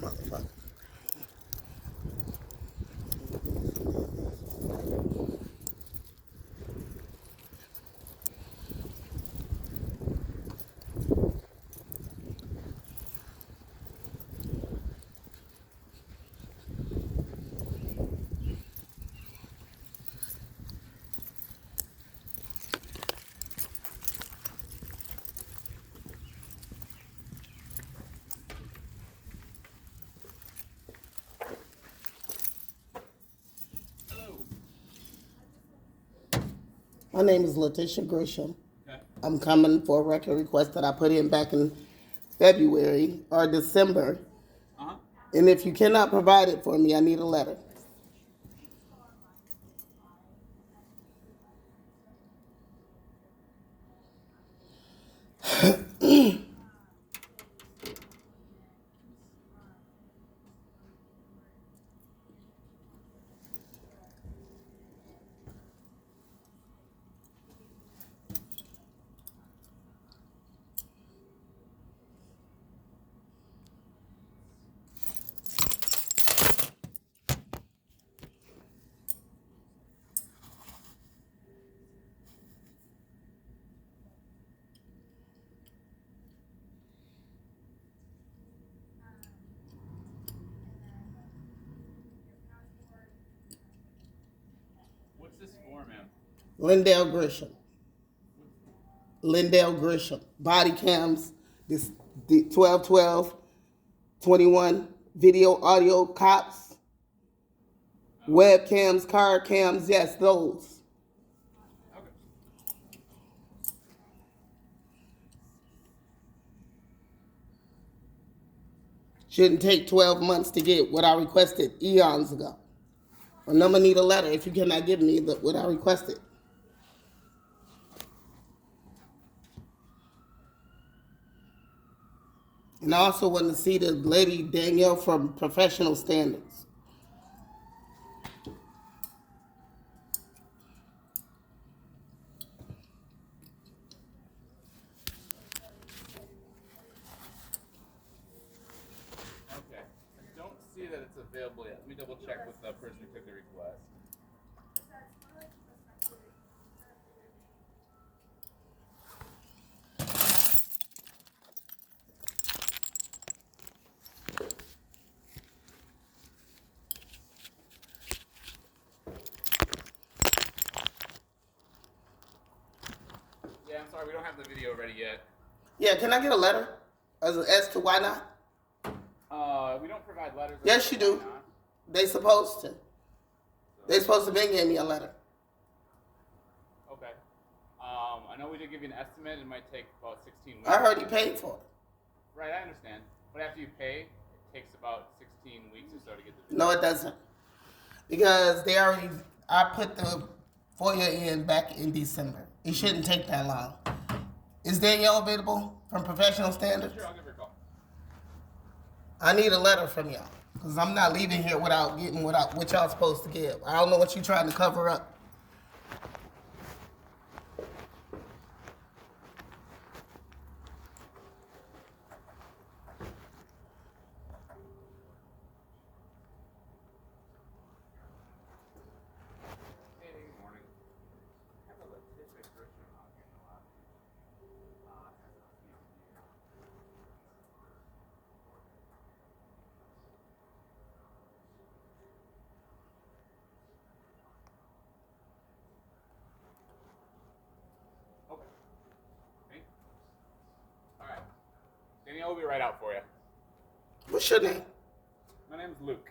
motherfucker. My name is Letitia Grisham. Okay. I'm coming for a record request that I put in back in February or December. Uh-huh. And if you cannot provide it for me, I need a letter. What's this for, ma'am? Lindell Grisham. Lindell Grisham. Body cams, this 12, 21, video, audio, cops, webcams, car cams, yes, those. Okay. Shouldn't take 12 months to get what I requested eons ago. And I'm gonna need a letter if you cannot give me what I requested. And I also want to see the lady Danielle from Professional Standards. Okay. I don't see that it's available yet. Let me double check with the person who took the request. Yeah, I'm sorry, we don't have the video ready yet. Yeah, can I get a letter as to why not? We don't provide letters. Yes, you do. Why not? They supposed to. They supposed to been give me a letter. Okay. I know we did give you an estimate. It might take about 16 weeks. I already paid for it. Right, I understand. But after you pay, it takes about 16 weeks or so to get the video. No, it doesn't. Because I put the FOIA in back in December. It shouldn't take that long. Is Danielle available from Professional Standards? Sure, I'll give her a call. I need a letter from y'all. Because I'm not leaving here without getting what y'all supposed to give. I don't know what you're trying to cover up. Hey, good morning. I have a Letitia Grisham on here in the lobby. Okay. Okay. All right. Danielle will be right out for you. What's your name? My name's Luke.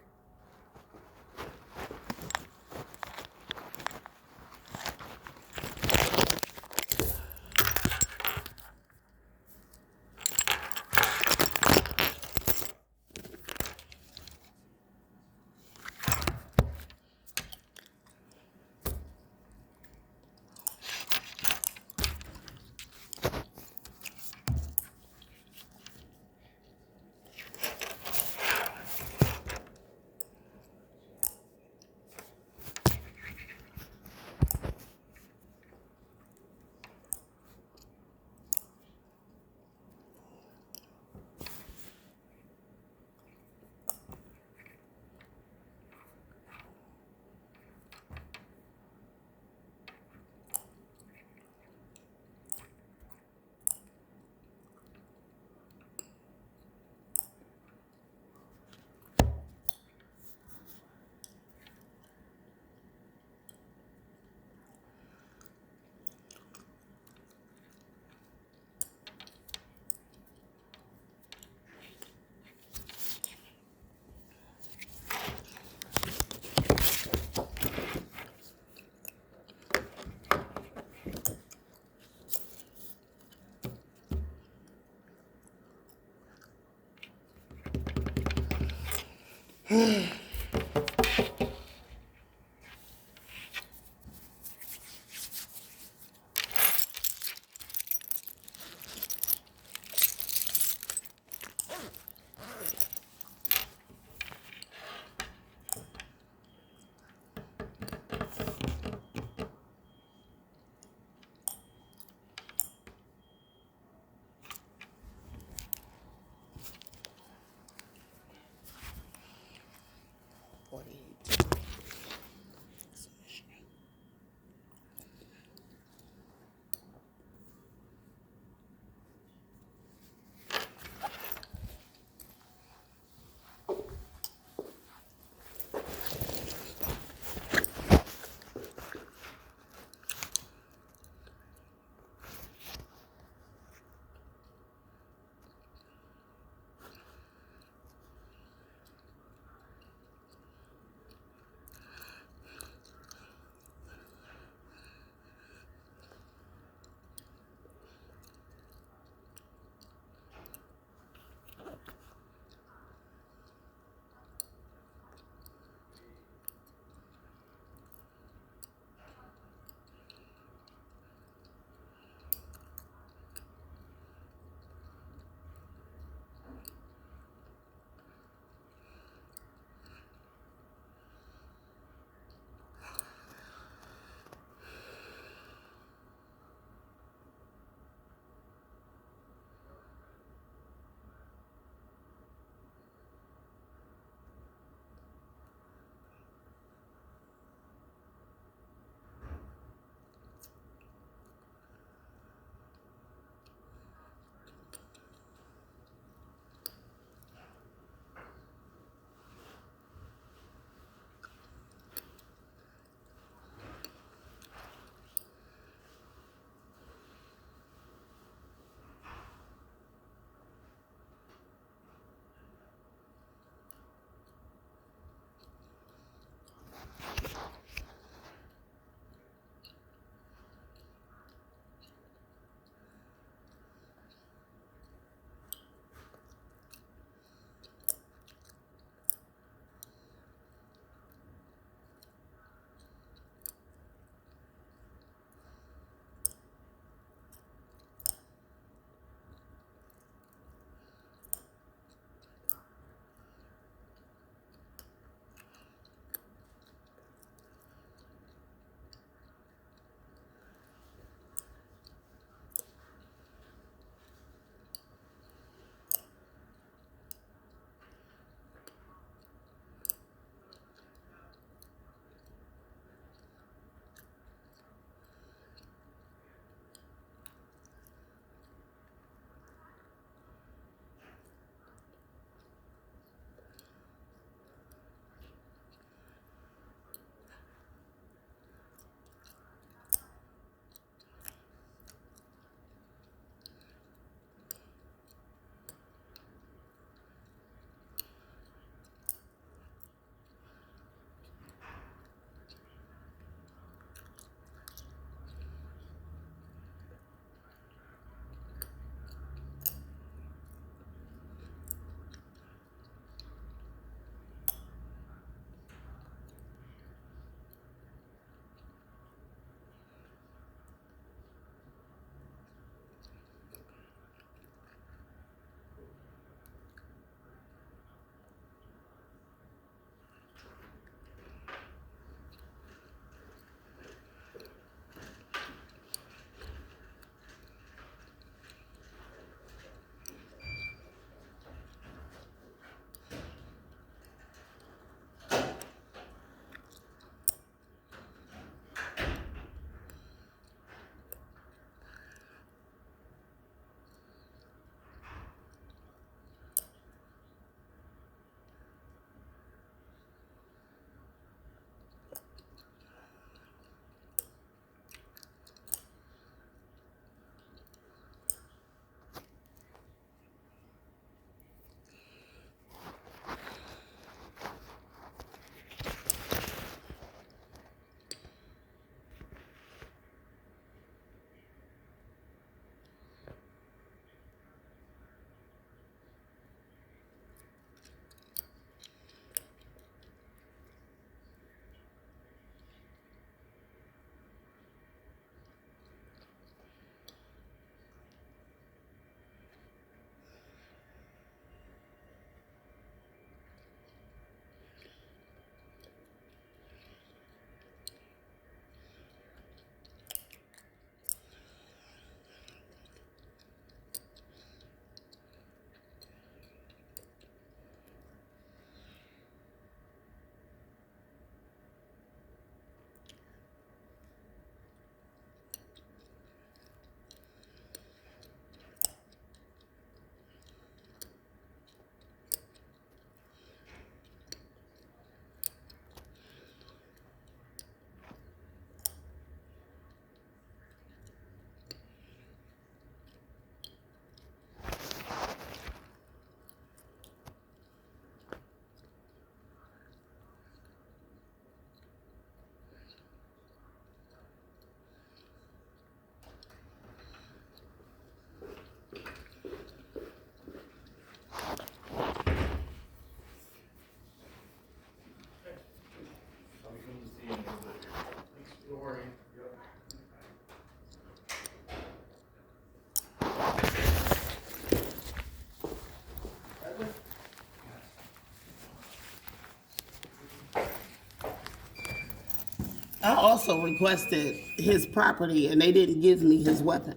I also requested his property, and they didn't give me his weapon.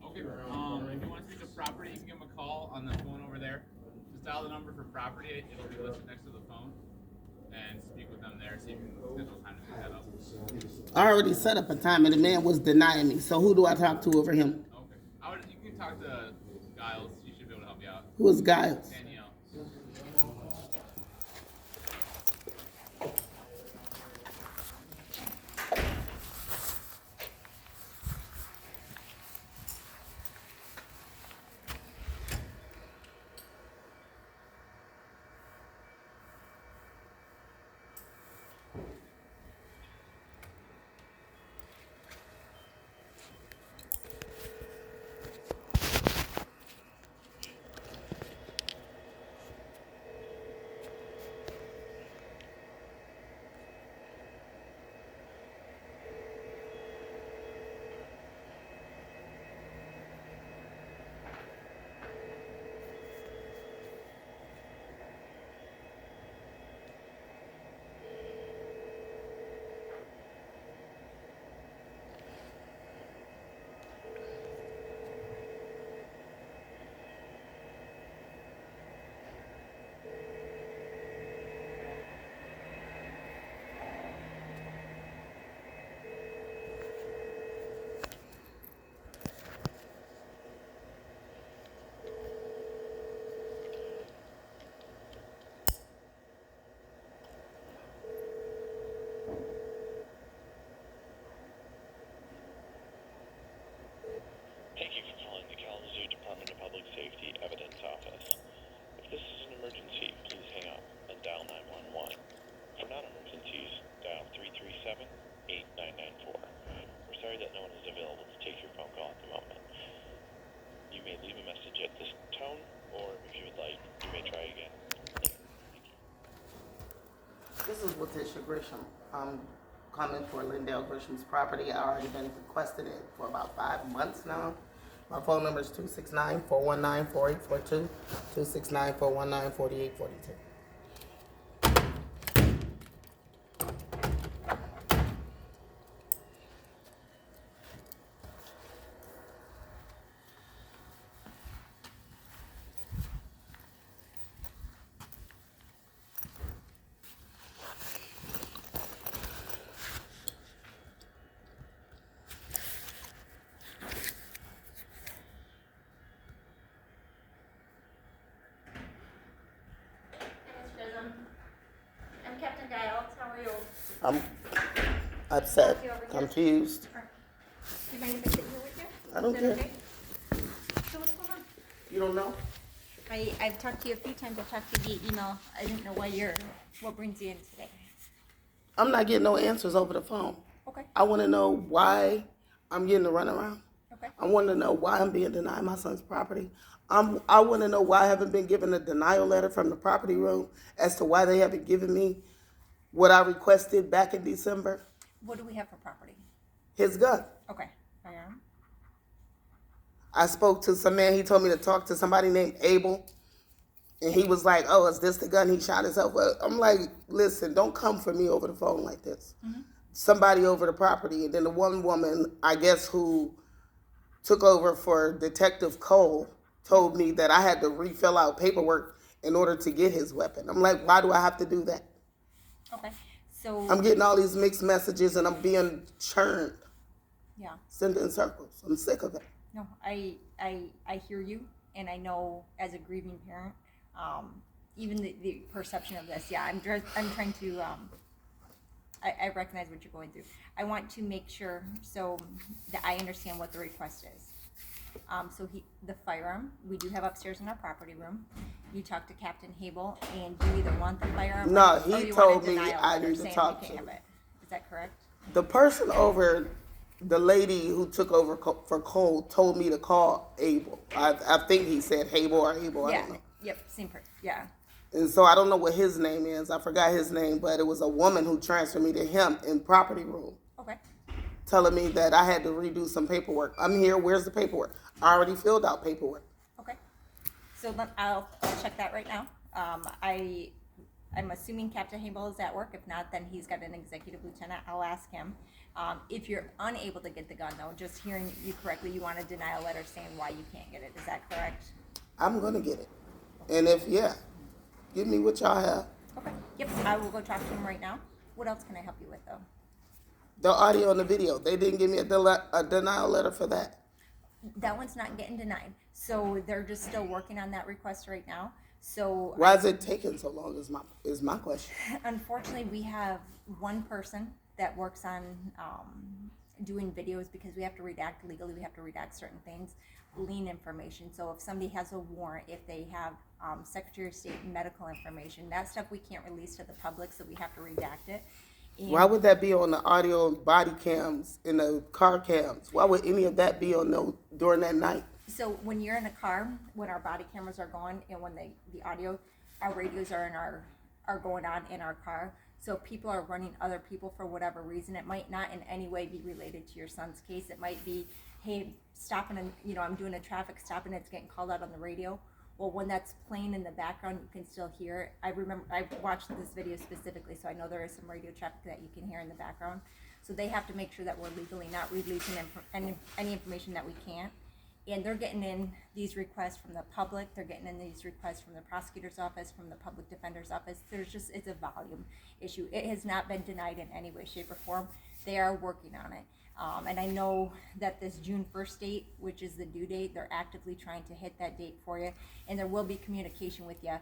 Okay. If you want to speak to property, you can give them a call on the phone over there. Just dial the number for property. It'll be listed next to the phone, and speak with them there. See if you can schedule time to pick that up. I already set up a time, and the man was denying me. So who do I talk to over him? Okay. You can talk to Giles. She should be able to help you out. Who is Giles? Danielle. Thank you for calling the Kalamazoo Department of Public Safety Evidence Office. If this is an emergency, please hang up and dial 911. For non-emergencies, dial 337-8994. We're sorry that no one is available to take your phone call at the moment. You may leave a message at this tone, or if you would like, you may try again later. Thank you. This is Letitia Grisham. I'm coming for Lindell Grisham's property. I already been requesting it for about 5 months now. My phone number is 269-419-4842, 269-419-4842. I'm Captain Giles. How are you? I'm upset, confused. Do you mind if I sit here with you? I don't Is care. that okay? So what's going on? You don't know? I've talked to you a few times. I've talked to you via email. I didn't know what brings you in today. I'm not getting no answers over the phone. Okay. I want to know why I'm getting a runaround. Okay. I want to know why I'm being denied my son's property. I want to know why I haven't been given a denial letter from the property room as to why they haven't given me what I requested back in December. What do we have for property? His gun. Okay. Firearm. I spoke to some man. He told me to talk to somebody named Abel. And he was like, oh, is this the gun he shot himself with? I'm like, listen, don't come for me over the phone like this. Mm-hmm. Somebody over the property. And then the one woman, I guess, who took over for Detective Cole told me that I had to refill out paperwork in order to get his weapon. I'm like, why do I have to do that? Okay. So I'm getting all these mixed messages and I'm being churned. Yeah. Sent in circles. I'm sick of it. No, I hear you, and I know as a grieving parent, even the perception of this. Yeah, I'm trying to. I recognize what you're going through. I want to make sure so that I understand what the request is. So the firearm we do have upstairs in our property room. You talked to Captain Hable, and you either want the firearm. No, or he you told want a me denial I letter need to saying talk we to can't him. have it. Is that correct? The person over, the lady who took over for Cole told me to call Abel. I think he said Hable or Abel. I don't know. Yep. Same person. Yeah. And so I don't know what his name is. I forgot his name, but it was a woman who transferred me to him in property room. Okay. Telling me that I had to redo some paperwork. I'm here. Where's the paperwork? I already filled out paperwork. Okay. So I'll check that right now. I'm assuming Captain Hable is at work. If not, then he's got an executive lieutenant. I'll ask him. If you're unable to get the gun, though, just hearing you correctly, you want a denial letter saying why you can't get it. Is that correct? I'm gonna get it. And if give me what y'all have. Okay. Yep. I will go talk to him right now. What else can I help you with, though? The audio and the video. They didn't give me a denial letter for that. That one's not getting denied. So they're just still working on that request right now. So Why is it taking so long is my question. unfortunately, we have one person that works on doing videos because we have to redact legally. We have to redact certain things, lien information. So if somebody has a warrant, if they have Secretary of State medical information, that stuff we can't release to the public, so we have to redact it. And Why would that be on the audio and body cams and the car cams? Why would any of that be on those during that night? so when you're in a car, when our body cameras are going and when the audio, our radios are going on in our car. So if people are running other people for whatever reason, it might not in any way be related to your son's case. It might be, hey, stopping and I'm doing a traffic stop and it's getting called out on the radio. Well, when that's playing in the background, you can still hear it. I remember I watched this video specifically, so I know there is some radio traffic that you can hear in the background. So they have to make sure that we're legally not releasing any information that we can't. And they're getting in these requests from the public. They're getting in these requests from the prosecutor's office, from the public defender's office. It's a volume issue. It has not been denied in any way, shape, or form. They are working on it. And I know that this June 1st date, which is the due date, they're actively trying to hit that date for you. And there will be communication with you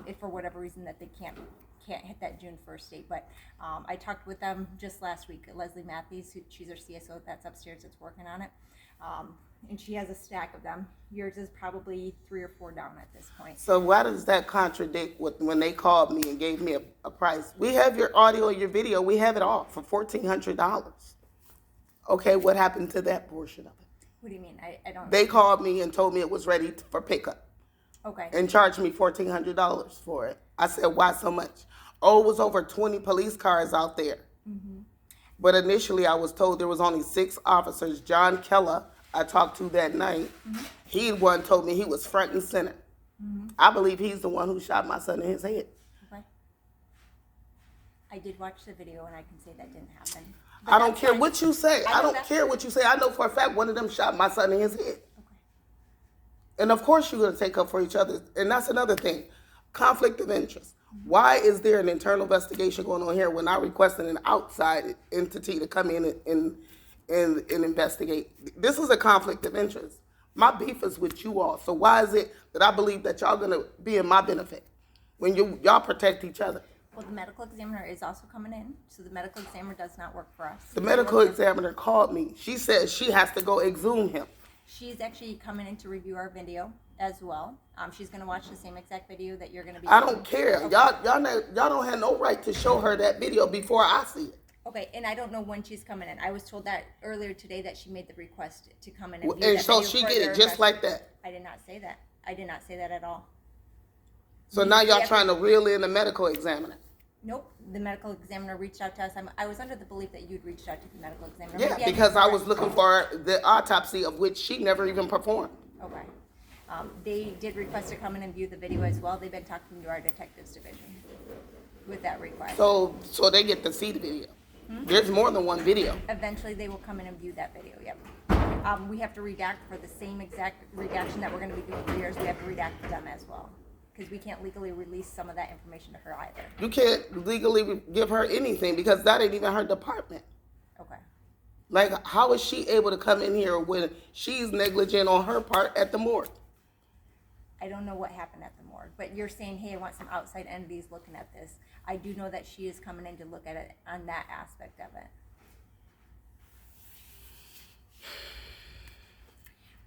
if for whatever reason that they can't hit that June 1st date. But I talked with them just last week. Leslie Matthews, she's our CSO that's upstairs that's working on it. And she has a stack of them. Yours is probably 3 or 4 down at this point. So why does that contradict with when they called me and gave me a price? We have your audio and your video. We have it all for $1,400. Okay, what happened to that portion of it? What do you mean? I don't. They called me and told me it was ready for pickup Okay. and charged me $1,400 for it. I said, why so much? Oh, it was over 20 police cars out there. Mm-hmm. But initially I was told there was only 6 officers. John Keller, I talked to that night, he told me he was front and center. I believe he's the one who shot my son in his head. Okay. I did watch the video and I can say that didn't happen. I don't care what you say. I don't that's- care what you say. I know for a fact one of them shot my son in his head. Okay. And of course you're going to take up for each other. And that's another thing. Conflict of interest. Why is there an internal investigation going on here when I requested an outside entity to come in and investigate? This is a conflict of interest. My beef is with you all. So why is it that I believe that y'all going to be in my benefit when y'all protect each other? Well, the medical examiner is also coming in, so the medical examiner does not work for us. The medical examiner called me. She said she has to go exhume him. She's actually coming in to review our video as well. She's going to watch the same exact video that you're going to be. I don't care. Okay. Y'all don't have no right to show her that video before I see it. Okay, and I don't know when she's coming in. I was told that earlier today that she made the request to come in and view And that so video she for get their it just like that. I did not say that. I did not say that at all. So now y'all trying to reel in the medical examiner. Nope. The medical examiner reached out to us. I was under the belief that you'd reached out to the medical examiner. Yeah, Maybe because I didn't was correct- looking for the autopsy of which she never even performed. Okay. They did request to come in and view the video as well. They've been talking to our detectives division with that request. So they get to see the video. There's more than one video. Eventually, they will come in and view that video. Yep. We have to redact for the same exact redaction that we're going to be doing for yours. We have to redact for them as well, because we can't legally release some of that information to her either. You can't legally give her anything because that ain't even her department. Okay. Like, how is she able to come in here when she's negligent on her part at the morgue? I don't know what happened at the morgue, but you're saying, hey, I want some outside entities looking at this. I do know that she is coming in to look at it on that aspect of it.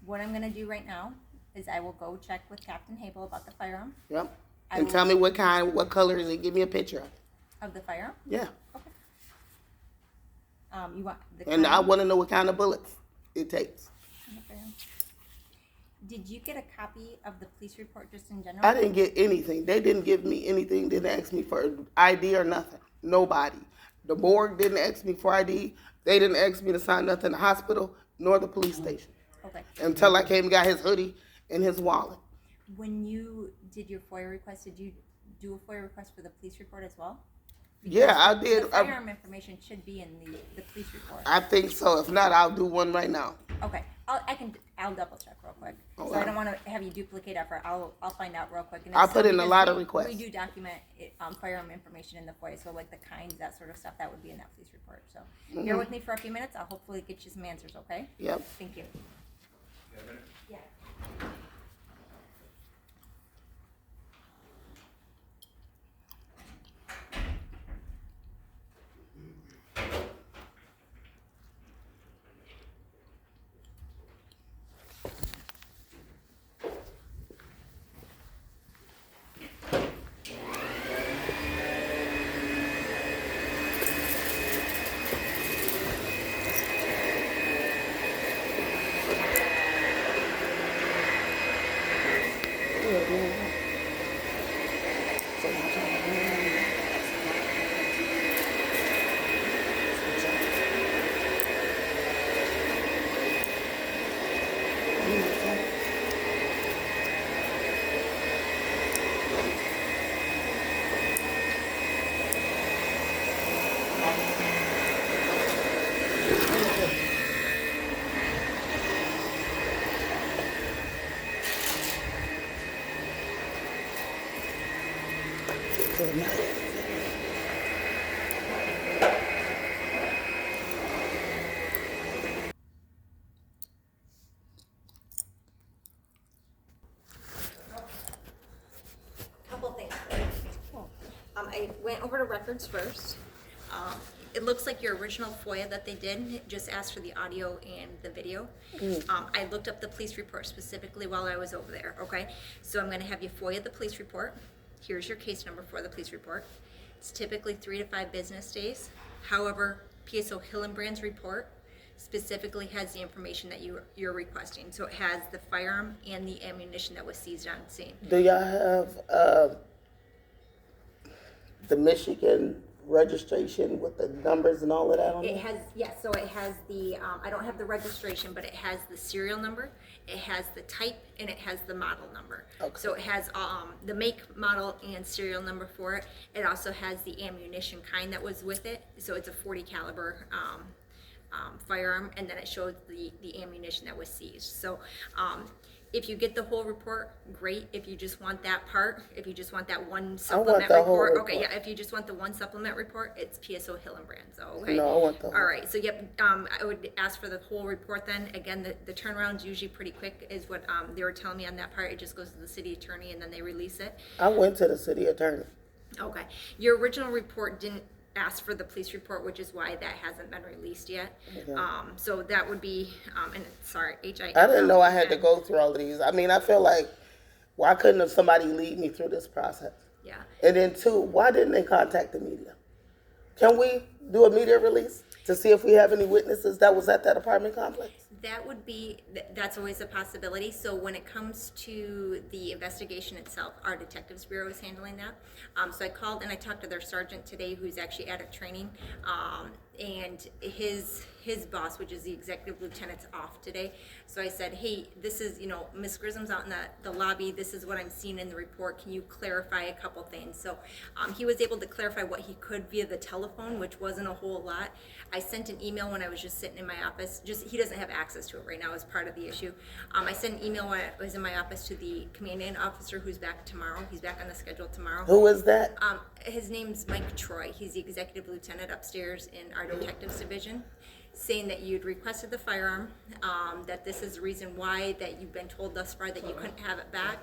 What I'm going to do right now is I will go check with Captain Hable about the firearm. Yep. I And will- tell me what kind, what color is it? Give me a picture of it. Of the firearm? Yeah. Okay. You want the And I kind want to know what kind of bullets it takes. of the firearm? Did you get a copy of the police report just in general? I didn't get anything. They didn't give me anything. Didn't ask me for ID or nothing. Nobody. The morgue didn't ask me for ID. They didn't ask me to sign nothing in the hospital nor the police station Okay. until I came and got his hoodie and his wallet. When you did your FOIA request, did you do a FOIA request for the police report as well? Yeah, I did. The firearm information should be in the police report. I think so. If not, I'll do one right now. Okay, I'll double check real quick. So Okay. I don't want to have you duplicate effort. I'll find out real quick. And I'll it's put in a because lot of requests. We do document firearm information in the FOIA, so like the kinds, that sort of stuff, that would be in that police report. So bear with me for a few minutes. I'll hopefully get you some answers. Okay? Yep. Thank you. Yeah. Couple things. I went over to records first. It looks like your original FOIA that they did just asked for the audio and the video. I looked up the police report specifically while I was over there, okay? So I'm gonna have you FOIA the police report. Here's your case number for the police report. It's typically 3 to 5 business days. However, PSO Hillenbrand's report specifically has the information that you're requesting. So it has the firearm and the ammunition that was seized on scene. Do y'all have the Michigan registration with the numbers and all of that on It it? has, yes, so it has the, I don't have the registration, but it has the serial number, it has the type, and it has the model number. Okay. So it has the make, model, and serial number for it. It also has the ammunition kind that was with it. So it's a .40 caliber firearm, and then it shows the ammunition that was seized. So if you get the whole report, great. If you just want that part, if you just want that one supplement the whole report, okay, report. yeah, if you just want the one supplement report, it's PSO Hillenbrand, so, okay? No, I want the whole. All right, so yep, I would ask for the whole report then. Again, the turnaround's usually pretty quick is what they were telling me on that part. It just goes to the city attorney and then they release it. I went to the city attorney. Okay. Your original report didn't ask for the police report, which is why that hasn't been released yet. Okay. So that would be, and sorry, I didn't know I had to go through all of these. I mean, I feel like, why couldn't somebody lead me through this process? Yeah. And then two, why didn't they contact the media? Can we do a media release to see if we have any witnesses that was at that apartment complex? That would be, that's always a possibility. So when it comes to the investigation itself, our detectives bureau is handling that. So I called and I talked to their sergeant today, who's actually at a training, and his boss, which is the executive lieutenant's off today. So I said, hey, this is, Miss Grisham's out in the lobby. This is what I'm seeing in the report. Can you clarify a couple things? So he was able to clarify what he could via the telephone, which wasn't a whole lot. I sent an email when I was just sitting in my office. He doesn't have access to it right now as part of the issue. I sent an email when I was in my office to the commanding officer, who's back tomorrow. He's back on the schedule tomorrow. Who is that? His name's Mike Troy. He's the executive lieutenant upstairs in our detectives division, saying that you'd requested the firearm, that this is the reason why, that you've been told thus far that you couldn't have it back,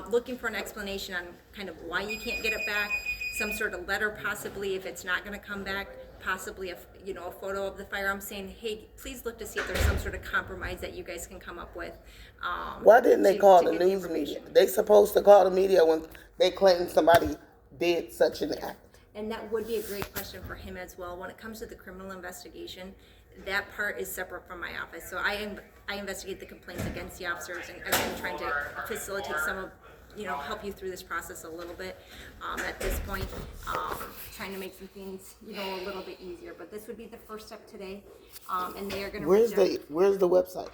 looking for an explanation on kind of why you can't get it back, some sort of letter possibly if it's not going to come back, possibly a photo of the firearm saying, hey, please look to see if there's some sort of compromise that you guys can come up with. Why didn't they call the get news information. media? They supposed to call the media when they claim somebody did such an act. And that would be a great question for him as well. When it comes to the criminal investigation, that part is separate from my office. So I investigate the complaints against the officers, and I'm trying to facilitate some of, help you through this process a little bit at this point, trying to make some things, a little bit easier. But this would be the first step today, and they are going to. Where's the website?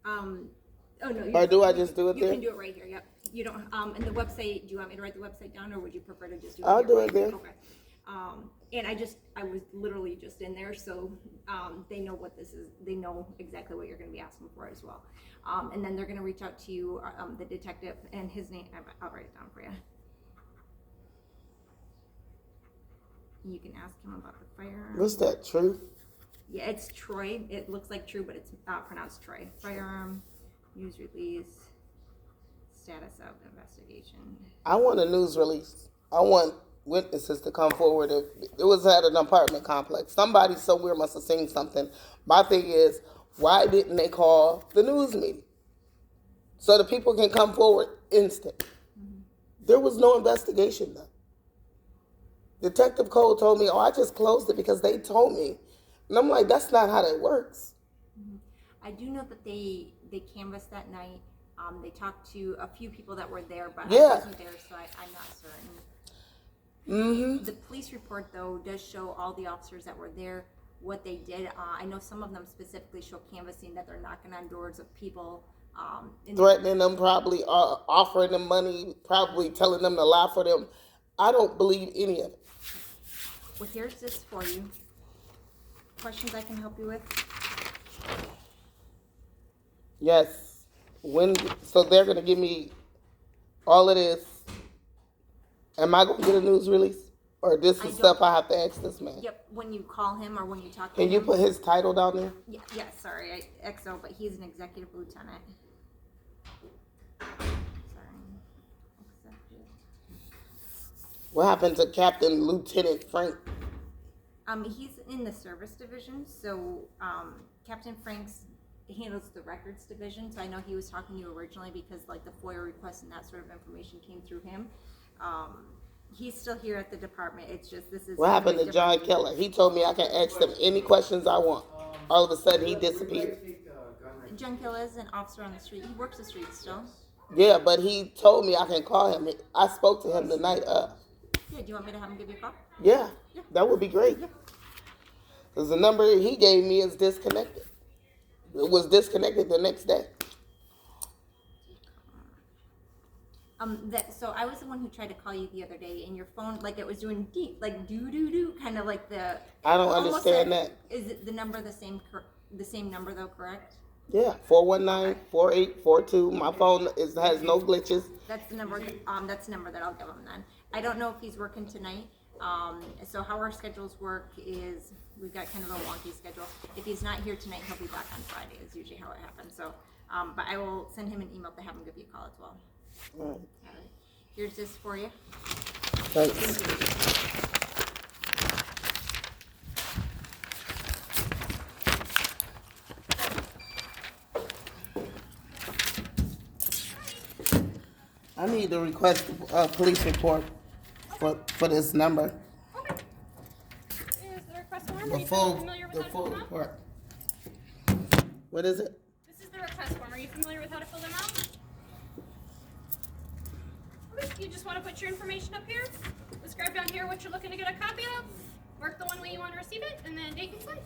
Oh no. Or do I just do it You there? can do it right here. Yep. you don't, and the website, do you want me to write the website down, or would you prefer to just do it? I'll here? do it there. Okay. And I was literally just in there, so, they know what this is, they know exactly what you're gonna be asking for as well. And then they're gonna reach out to you, the detective, and his name, I'll write it down for you. You can ask him about the firearm. What's that, True? Yeah, it's Troy. It looks like True, but it's pronounced Troy. Firearm, news release, status of investigation. I want a news release. I want witnesses to come forward. If it was at an apartment complex, somebody somewhere must have seen something. My thing is, why didn't they call the news meeting so the people can come forward instant? There was no investigation done. Detective Cole told me, "Oh, I just closed it because they told me," and I'm like, "That's not how that works." I do know that they canvassed that night. They talked to a few people that were there, but I wasn't there, so I'm not certain. The police report, though, does show all the officers that were there, what they did. I know some of them specifically show canvassing, that they're knocking on doors of people. Threatening them, probably offering them money, probably telling them to lie for them. I don't believe any of it. Well, here's this for you. Questions I can help you with? Yes. So they're going to give me all of this. Am I going to get a news release? Or this is stuff I have to ask this man? Yep, when you call him or when you talk to Can him. you put his title down there? Yeah, sorry, XO, but he's an executive lieutenant. What happened to Captain Lieutenant Frank? He's in the service division, so Captain Franks handles the records division. So I know he was talking to you originally because like the FOIA requests and that sort of information came through him. He's still here at the department. It's just this is. What happened to John Keller? He told me I can ask him any questions I want. All of a sudden he disappeared. John Keller is an officer on the street. He works the street still. Yeah, but he told me I can call him. I spoke to him the night of. Yeah, do you want me to have him give you a call? Yeah, that would be great. Because the number he gave me is disconnected. It was disconnected the next day. So I was the one who tried to call you the other day, and your phone, like it was doing deep, like do, kind of like the. I don't understand like, that. Is it the number the same number though? Correct. Yeah, 419-4842. My phone has no glitches. That's the number. That's the number that I'll give him then. I don't know if he's working tonight. So how our schedules work is we've got kind of a wonky schedule. If he's not here tonight, he'll be back on Friday. Is usually how it happens. So, but I will send him an email to have him give you a call as well. All right. All right. Here's this for you. Thanks. I need to request a police report for this number. Okay. Is the request form? Are The you full familiar with how to fill them out? report. What is it? This is the request form. Are you familiar with how to fill them out? Okay. You just want to put your information up here, describe down here what you're looking to get a copy of, mark the one way you want to receive it, and then date and sign.